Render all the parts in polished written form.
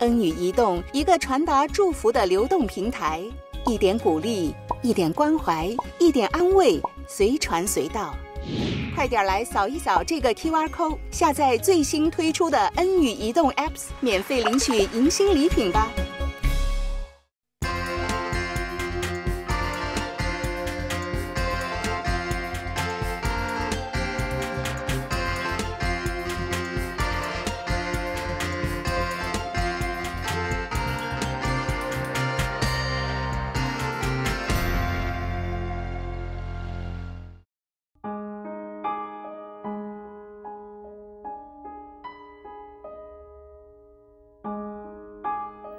恩雨移动，一个传达祝福的流动平台，一点鼓励，一点关怀，一点安慰，随传随到。快点来扫一扫这个 QR code， 下载最新推出的恩雨移动 Apps， 免费领取迎新礼品吧。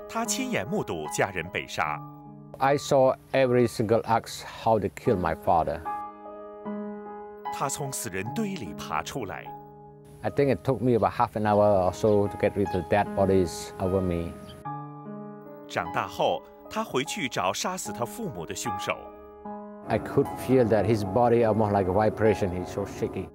他亲眼目睹家人被杀。I saw every single act how they killed my father. 他从死人堆里爬出来。I think it took me about half an hour or so to get rid of the dead bodies over me. 长大后，他回去找杀死他父母的凶手。I could feel that his body almost like a vibration. He's so shaky.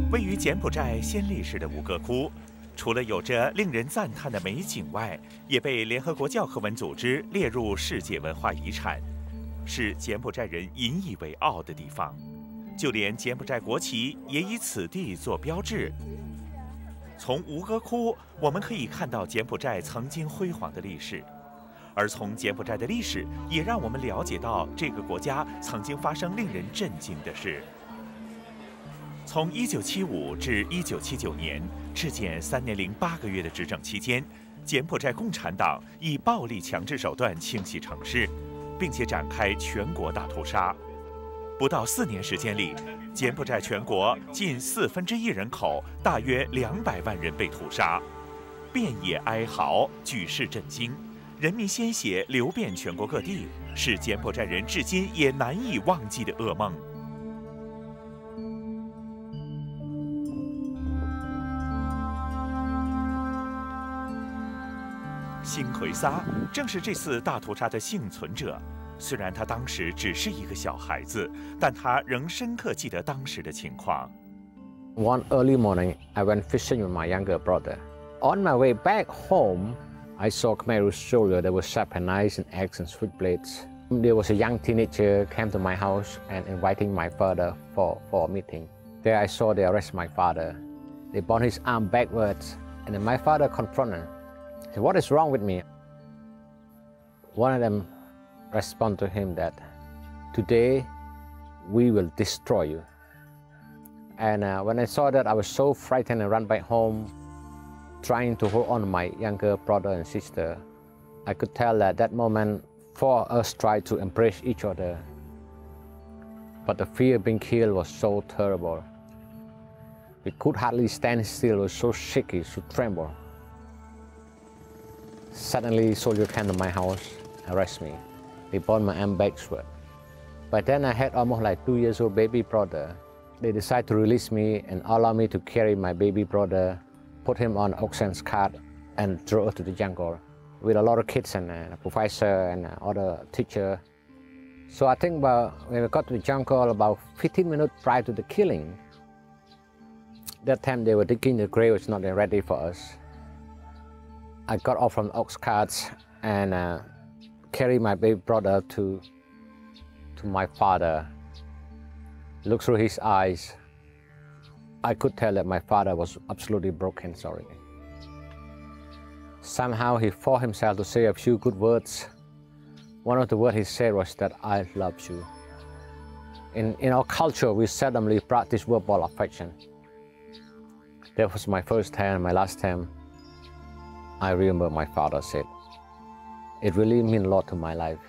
位于柬埔寨暹粒市的吴哥窟，除了有着令人赞叹的美景外，也被联合国教科文组织列入世界文化遗产，是柬埔寨人引以为傲的地方。就连柬埔寨国旗也以此地做标志。从吴哥窟，我们可以看到柬埔寨曾经辉煌的历史，而从柬埔寨的历史，也让我们了解到这个国家曾经发生令人震惊的事。从1975至1979年，赤柬3年零8个月的执政期间，柬埔寨共产党以暴力强制手段清洗城市，并且展开全国大屠杀。不到4年时间里，柬埔寨全国近1/4人口，大约200万人被屠杀，遍野哀嚎，举世震惊，人民鲜血流遍全国各地，是柬埔寨人至今也难以忘记的噩梦。辛奎撒正是这次大屠杀的幸存者。虽然他当时只是一个小孩子，但他仍深刻记得当时的情况。One early morning, I went fishing with my younger brother. On my way back home, I saw Khmer soldiers that were sharpened knives and axes and switchblades. There was a young teenager came to my house and inviting my father for a meeting. There I saw they arrest my father. They bound his arm backwards, and then my father confronted him. He said, "What is wrong with me?" One of them responded to him that, "Today, we will destroy you." And when I saw that, I was so frightened and ran back home, trying to hold on to my younger brother and sister. I could tell that that moment, four of us tried to embrace each other. But the fear of being killed was so terrible. We could hardly stand still, we were so shaky, so tremble. Suddenly, soldiers came to my house, arrest me. They bound my arm backward. By then, I had almost like 2 years old baby brother. They decided to release me and allow me to carry my baby brother, put him on oxen's cart, and drove to the jungle with a lot of kids and a professor and other teacher. So I think when we got to the jungle, about 15 minutes prior to the killing, that time they were digging the grave, was not ready for us. I got off from the ox carts and carried my baby brother to my father. Looked through his eyes. I could tell that my father was absolutely broken, sorry. Somehow he forced himself to say a few good words. One of the words he said was that I love you. In our culture, we seldomly practice verbal affection. That was my first time, my last time. I remember my father said. It really meant a lot to my life.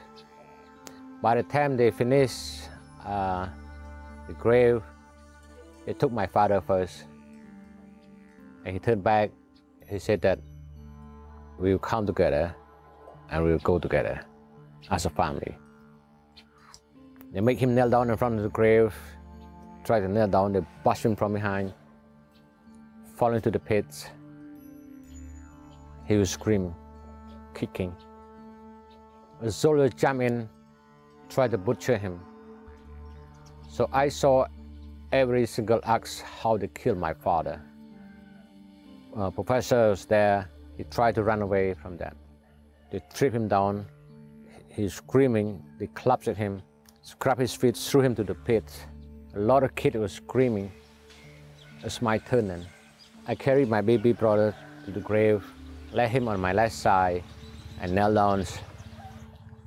By the time they finished the grave, they took my father first. And he turned back, he said that we will come together and we will go together as a family. They make him kneel down in front of the grave, try to kneel down, they bust him from behind, fall into the pit. He was screaming, kicking. The soldiers jump in, try to butcher him. So I saw every single act how they killed my father. Professor was there, he tried to run away from that. They tripped him down, he's screaming, they collapsed at him, grabbed his feet, threw him to the pit. A lot of kids were screaming. It's my turn then. I carried my baby brother to the grave, lay him on my left side, and knelt down.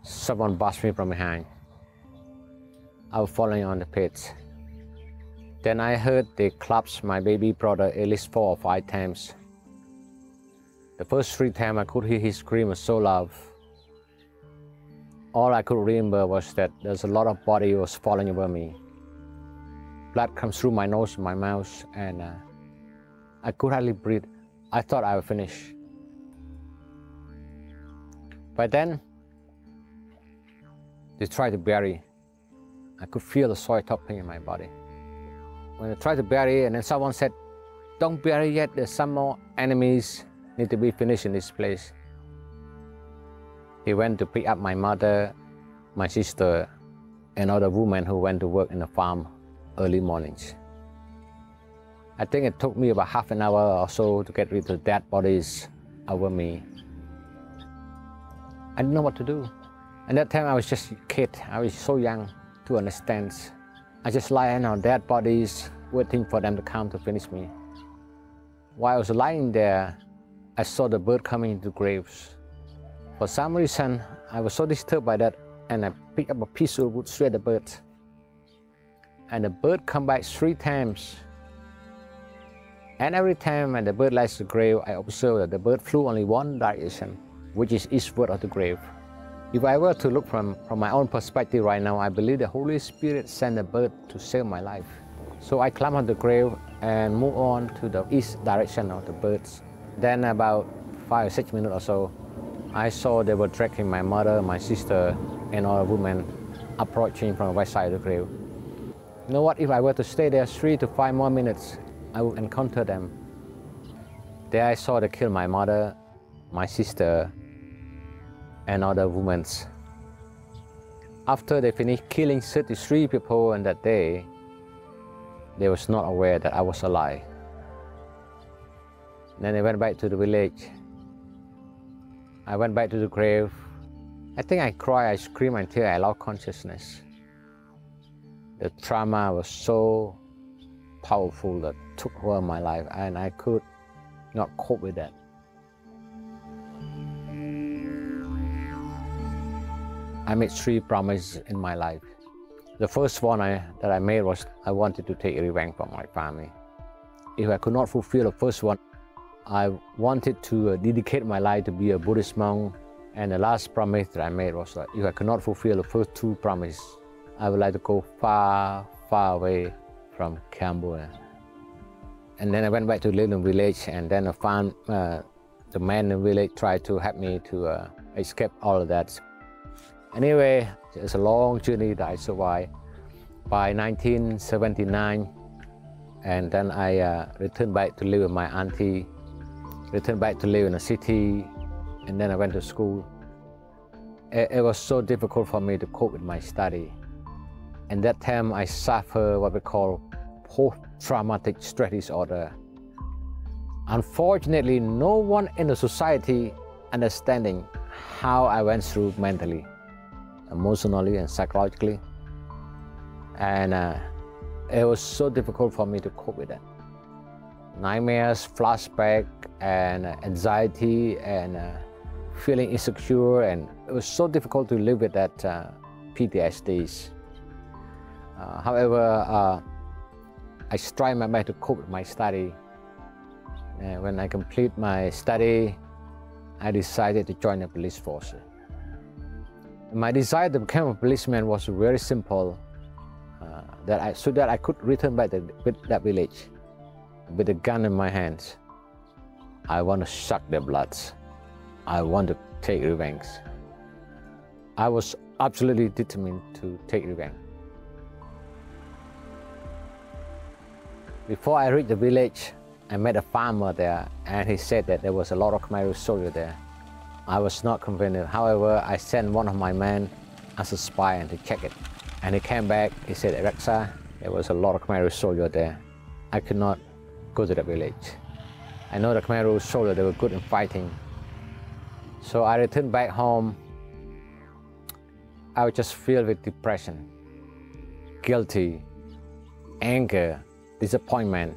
Someone bust me from behind. I was falling on the pit. Then I heard they collapsed my baby brother at least 4 or 5 times. The first 3 times I could hear his scream so loud. All I could remember was that there's a lot of body was falling over me. Blood comes through my nose and my mouth, and I could hardly breathe. I thought I would finish. By then, they tried to bury. I could feel the soil toppling in my body. When they tried to bury, and then someone said, "Don't bury yet, there's some more enemies need to be finished in this place." He went to pick up my mother, my sister, and other women who went to work in the farm early mornings. I think it took me about half an hour or so to get rid of the dead bodies over me. I didn't know what to do. At that time I was just a kid, I was so young to understand. I just lying on dead bodies, waiting for them to come to finish me. While I was lying there, I saw the bird coming into the graves. For some reason, I was so disturbed by that, and I picked up a piece of wood straight at the bird. And the bird come back 3 times. And every time when the bird lies the grave, I observed that the bird flew only one direction, which is eastward of the grave. If I were to look from my own perspective right now, I believe the Holy Spirit sent a bird to save my life. So I climbed on the grave and moved on to the east direction of the birds. Then about 5 or 6 minutes or so, I saw they were dragging my mother, my sister, and other women approaching from the west side of the grave. You know what, if I were to stay there 3 to 5 more minutes, I would encounter them. There I saw they kill my mother, my sister, and other women. After they finished killing 33 people on that day, they was not aware that I was alive. Then they went back to the village. I went back to the grave. I think I cried, I screamed until I lost consciousness. The trauma was so powerful that took over my life, and I could not cope with that. I made 3 promises in my life. The first one that I made was I wanted to take revenge from my family. If I could not fulfill the first one, I wanted to dedicate my life to be a Buddhist monk. And the last promise that I made was that if I could not fulfill the first 2 promises, I would like to go far, far away from Cambodia. And then I went back to live in the village, and then I found the man in the village tried to help me to escape all of that. Anyway, it's a long journey that I survived. By 1979, and then I returned back to live with my auntie, returned back to live in a city, and then I went to school. It was so difficult for me to cope with my study. And that time I suffered what we call post-traumatic stress disorder. Unfortunately, no one in the society understanding how I went through mentally, emotionally, and psychologically. And it was so difficult for me to cope with that. Nightmares, flashback, and anxiety, and feeling insecure, and it was so difficult to live with that PTSDs. However, I tried my best to cope with my study. When I complete my study, I decided to join the police force. My desire to become a policeman was very simple, so that I could return back to that village with a gun in my hands. I want to suck their blood. I want to take revenge. I was absolutely determined to take revenge. Before I reached the village, I met a farmer there, and he said that there was a lot of Khmer soldiers there. I was not convinced. However, I sent one of my men as a spy and to check it. And he came back, he said, Alexa, there was a lot of Khmer soldiers there. I could not go to the village. I know the Khmer soldiers, they were good in fighting. So I returned back home. I was just filled with depression, guilty, anger, disappointment,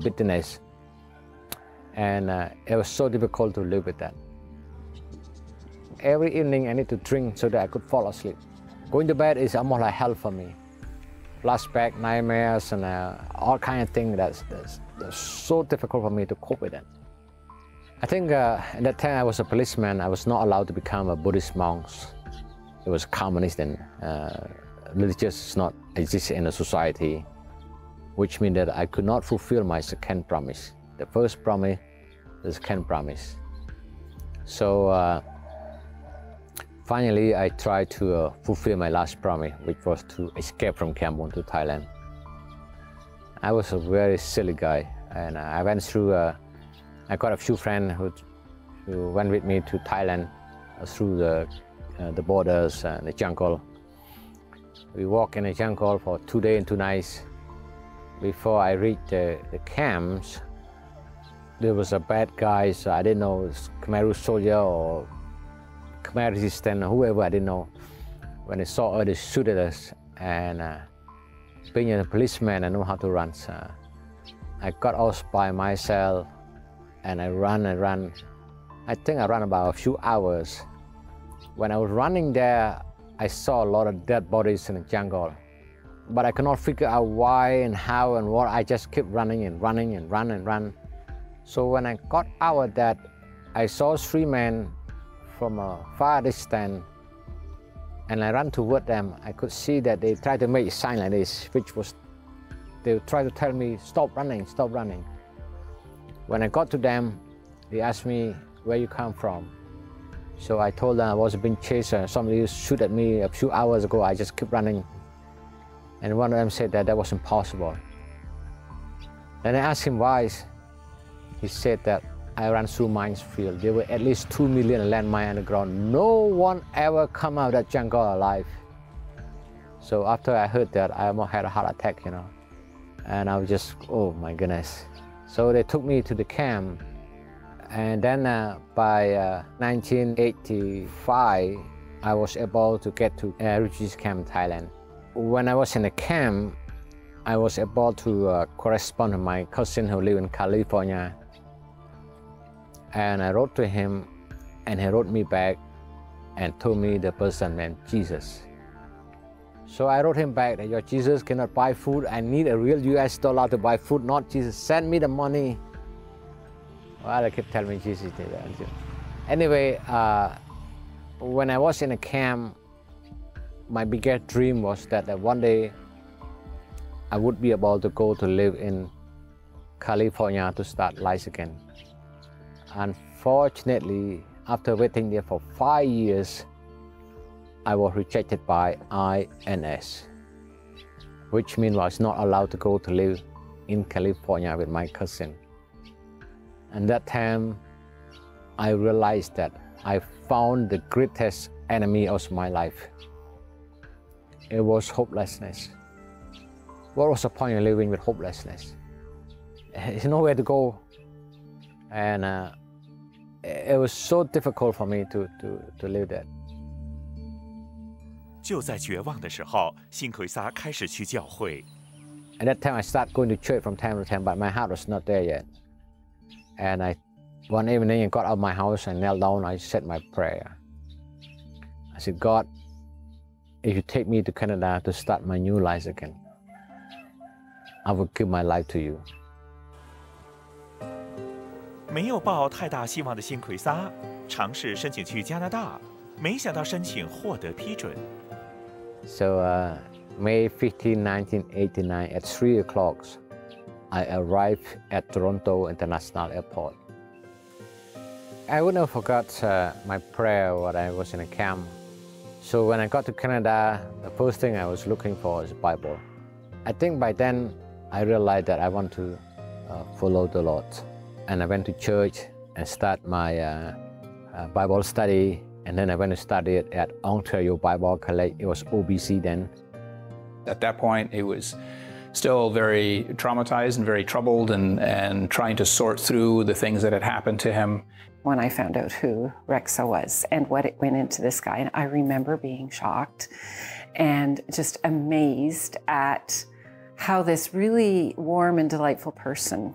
bitterness. And it was so difficult to live with that. Every evening I need to drink so that I could fall asleep. Going to bed is almost like hell for me. Flashback, nightmares, and all kinds of things that's so difficult for me to cope with it. I think at that time I was a policeman. I was not allowed to become a Buddhist monk. It was communist and religious does not exist in a society, which means that I could not fulfill my second promise. The first promise, the second promise. So finally I tried to fulfill my last promise, which was to escape from Cambodia to Thailand. I was a very silly guy, and I went through, I got a few friends who went with me to Thailand through the borders and the jungle. We walked in the jungle for 2 days and 2 nights. Before I reached the camps, there was a bad guy, so I didn't know it was Khmer soldier or Khmer resistance or whoever, I didn't know. When they saw us, they shoot at us, and being a policeman, I know how to run. So I got out by myself, and I ran and ran. I think I ran about a few hours. When I was running there, I saw a lot of dead bodies in the jungle, but I could not figure out why and how and what. I just kept running and running and run and run. So when I got out of that, I saw 3 men from a far distance, and I ran toward them. I could see that they tried to make a sign like this, which was, they tried to tell me, stop running, stop running. When I got to them, they asked me, where you come from? So I told them I was being chased. Somebody shoot at me a few hours ago. I just kept running. And one of them said that was impossible. Then I asked him why. He said that I ran through minefield. There were at least 2 million landmines on the ground. No one ever come out of that jungle alive. So after I heard that, I almost had a heart attack, you know. And I was just, oh my goodness. So they took me to the camp. And then by 1985, I was able to get to refugee camp in Thailand. When I was in the camp, I was able to correspond with my cousin who lived in California. And I wrote to him, and he wrote me back and told me the person named Jesus. So I wrote him back that your Jesus cannot buy food. I need a real US dollar to buy food, not Jesus. Send me the money. Well, I kept telling me Jesus did that. Anyway, when I was in a camp, my biggest dream was that one day I would be able to go to live in California to start life again. Unfortunately, after waiting there for 5 years, I was rejected by INS, which means I was not allowed to go to live in California with my cousin. And that time, I realized that I found the greatest enemy of my life. It was hopelessness. What was the point of living with hopelessness? There's nowhere to go. And it was so difficult for me to live that. 就在绝望的时候，辛奎撒开始去教会。At that time, I started going to church from time to time, but my heart was not there yet. And one evening, I got out of my house, I knelt down, I said my prayer. I said, God, if you take me to Canada to start my new life again, I will give my life to you. 没有抱太大希望的辛奎撒尝试申请去加拿大，没想到申请获得批准。So May 15, 1989, at 3 o'clock, I arrived at Toronto International Airport. I would never forget my prayer when I was in a camp. So when I got to Canada, the first thing I was looking for is a Bible. I think by then I realized that I want to follow the Lord. And I went to church and start my Bible study. And then I went to study at Ontario Bible College. It was OBC then. At that point, it was still very traumatized and very troubled and trying to sort through the things that had happened to him. When I found out who Rexa was and what it went into this guy, and I remember being shocked and just amazed at how this really warm and delightful person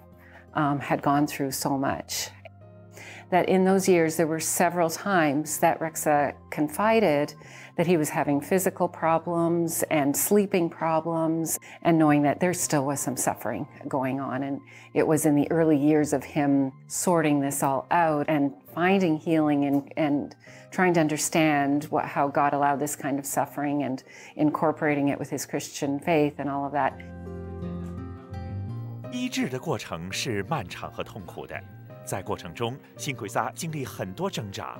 had gone through so much. That in those years, there were several times that Rexa confided that he was having physical problems and sleeping problems, and knowing that there still was some suffering going on. And it was in the early years of him sorting this all out and finding healing and trying to understand how God allowed this kind of suffering and incorporating it with his Christian faith and all of that. 医治的过程是漫长和痛苦的。在过程中，辛奎撒经历很多挣扎，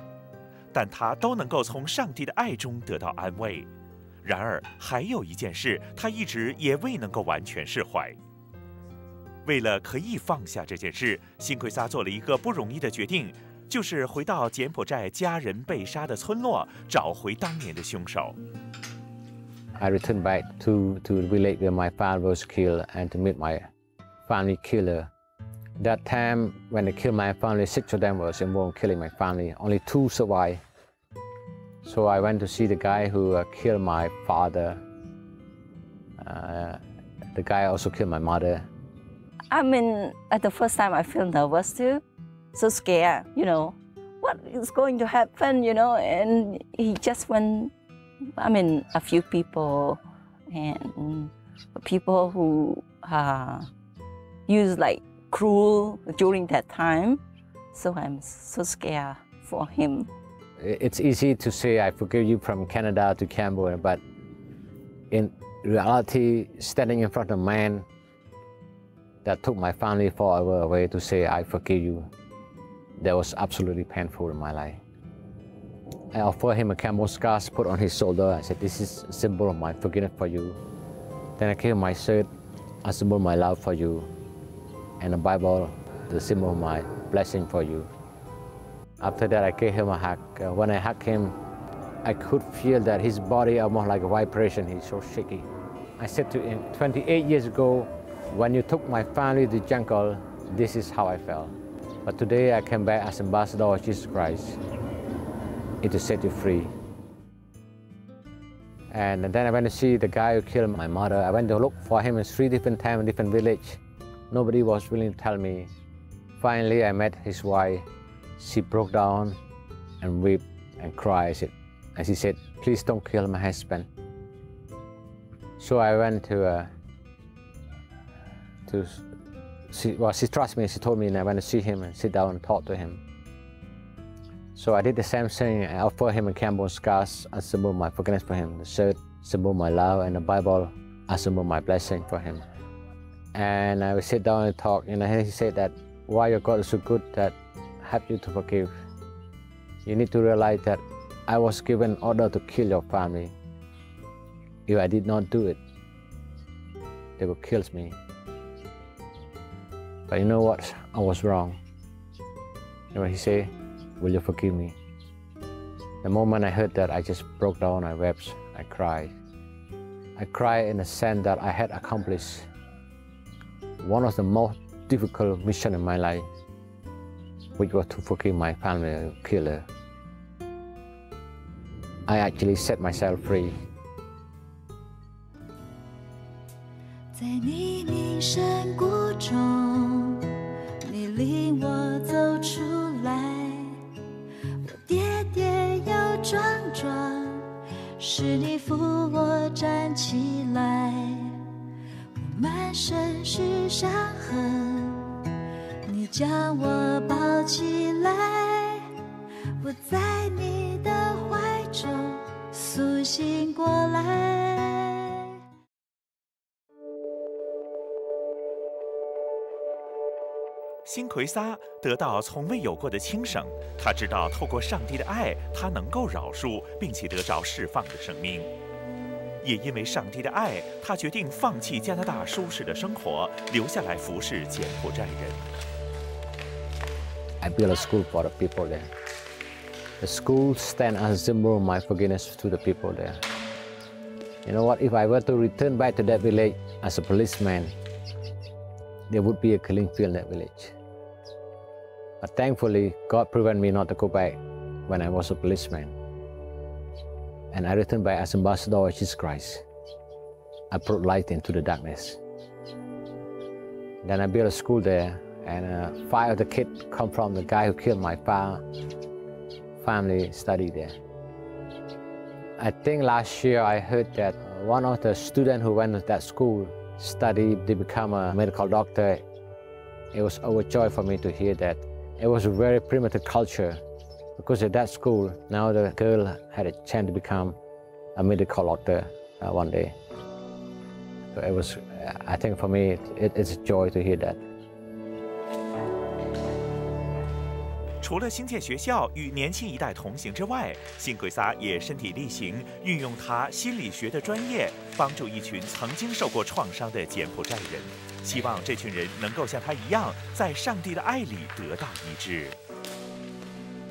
但他都能够从上帝的爱中得到安慰。然而，还有一件事，他一直也未能够完全释怀。为了可以放下这件事，辛奎撒做了一个不容易的决定，就是回到柬埔寨家人被杀的村落，找回当年的凶手。I returned back to the village where my father was killed and to meet my family killer. That time, when they killed my family, 6 of them was involved in killing my family. Only 2 survived. So I went to see the guy who killed my father. The guy also killed my mother. I mean, at the first time, I feel nervous too, so scared. What is going to happen? And he just went. I mean, a few people and people who use cruel during that time, so I'm so scared for him. It's easy to say I forgive you from Canada to Cambodia, but in reality, standing in front of a man that took my family forever away to say I forgive you, that was absolutely painful in my life. I offered him a camel scar put on his shoulder. I said, this is a symbol of my forgiveness for you. Then I gave him my shirt, a symbol of my love for you, and the Bible, the symbol of my blessing for you. After that, I gave him a hug. When I hugged him, I could feel that his body almost like a vibration. He's so shaky. I said to him, 28 years ago, when you took my family to the jungle, this is how I felt. But today I came back as ambassador of Jesus Christ. It to set you free. And then I went to see the guy who killed my mother. I went to look for him in 3 different times in different villages. Nobody was willing to tell me. Finally, I met his wife. She broke down and wept and cried. And she said, please don't kill my husband. So I went she trusted me. She told me, and I went to see him and sit down and talk to him. So I did the same thing. I offered him a camel scars, a symbol of my forgiveness for him, the shirt, symbol of my love, and the Bible, a symbol of my blessing for him. And I would sit down and talk, and he said that, why your God is so good that help you to forgive. You need to realize that I was given order to kill your family. If I did not do it, they would kill me. But you know what? I was wrong. You know what he said? Will you forgive me? The moment I heard that, I just broke down, I wept, I cried. I cried in the sense that I had accomplished one of the most difficult missions in my life, which was to forgive my family killer. I actually set myself free. 在你凝神谷中，你领我走出来，我跌跌又撞撞，是你扶我站起来，我满身是伤痕，你将我抱起来，我在你的怀中苏醒过来。辛奎撒得到从未有过的轻省，他知道透过上帝的爱，他能够饶恕并且得着释放的生命。也因为上帝的爱，他决定放弃加拿大舒适的生活，留下来服侍柬埔寨人。I built a school for the people there. The school stands as a symbol of my forgiveness to the people there. You know what? If I were to return back to that village as a policeman, there would be a killing field in that village. But thankfully, God prevented me not to go back when I was a policeman. And I returned back as ambassador of Jesus Christ. I brought light into the darkness. Then I built a school there, and 5 of the kids come from the guy who killed my family study there. I think last year I heard that one of the students who went to that school studied to become a medical doctor. It was overjoyed for me to hear that. It was a very primitive culture because at that school, now the girl had a chance to become a medical doctor one day. So it was, I think for me, it's a joy to hear that. 除了新建学校与年轻一代同行之外，辛奎撒也身体力行，运用他心理学的专业，帮助一群曾经受过创伤的柬埔寨人，希望这群人能够像他一样，在上帝的爱里得到医治。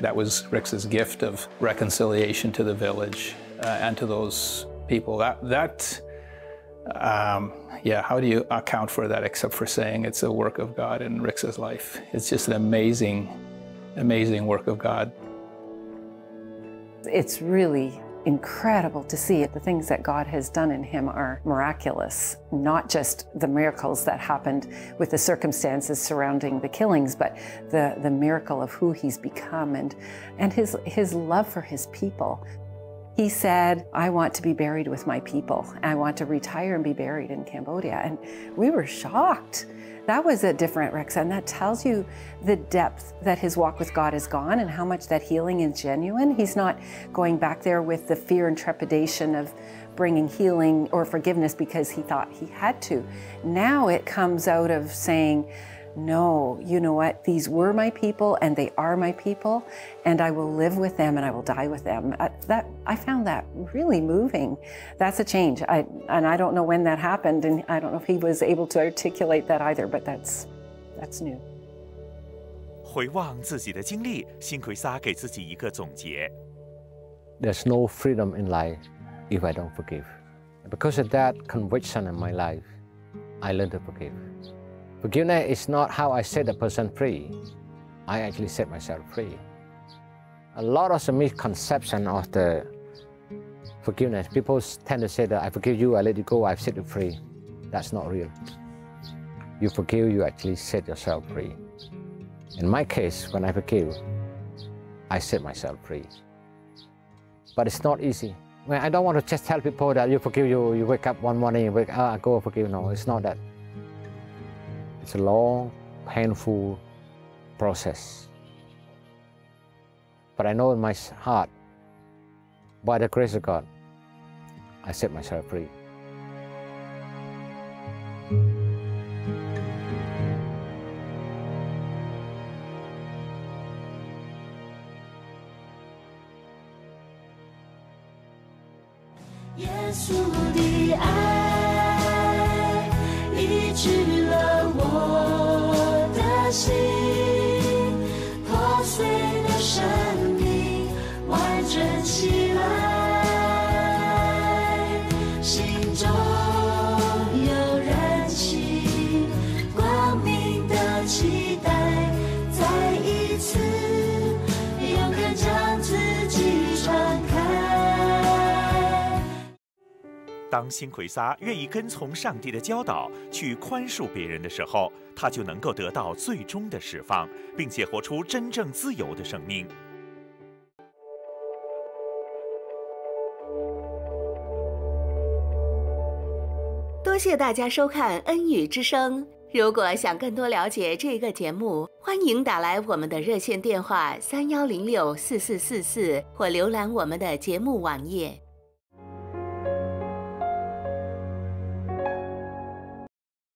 That was Rick's gift of reconciliation to the village and to those people. Yeah, how do you account for that except for saying it's a work of God in Rick's life? It's just an amazing work of God. It's really incredible to see it. The things that God has done in him are miraculous, not just the miracles that happened with the circumstances surrounding the killings, but the miracle of who he's become and his love for his people. He said, I want to be buried with my people. I want to retire and be buried in Cambodia. And we were shocked. That was a different Rex, and that tells you the depth that his walk with God has gone and how much that healing is genuine. He's not going back there with the fear and trepidation of bringing healing or forgiveness because he thought he had to. Now it comes out of saying, no, you know what? These were my people and they are my people, and I will live with them and I will die with them. I found that really moving. That's a change. And I don't know when that happened, and I don't know if he was able to articulate that either, but that's new. 回望自己的经历，辛奎撒给自己一个总结。There's no freedom in life if I don't forgive. Because of that conviction in my life, I learned to forgive. Forgiveness is not how I set a person free. I actually set myself free. A lot of the misconception of the forgiveness, people tend to say that I forgive you, I let you go, I've set you free. That's not real. You forgive, you actually set yourself free. In my case, when I forgive, I set myself free. But it's not easy. I don't want to just tell people that you forgive, you wake up one morning, you wake, I go forgive. No, it's not that. It's a long, painful process. But I know in my heart, by the grace of God, I set myself free.当辛奎撒愿意跟从上帝的教导，去宽恕别人的时候，他就能够得到最终的释放，并且活出真正自由的生命。多谢大家收看《恩语之声》。如果想更多了解这个节目，欢迎打来我们的热线电话31064444，或浏览我们的节目网页。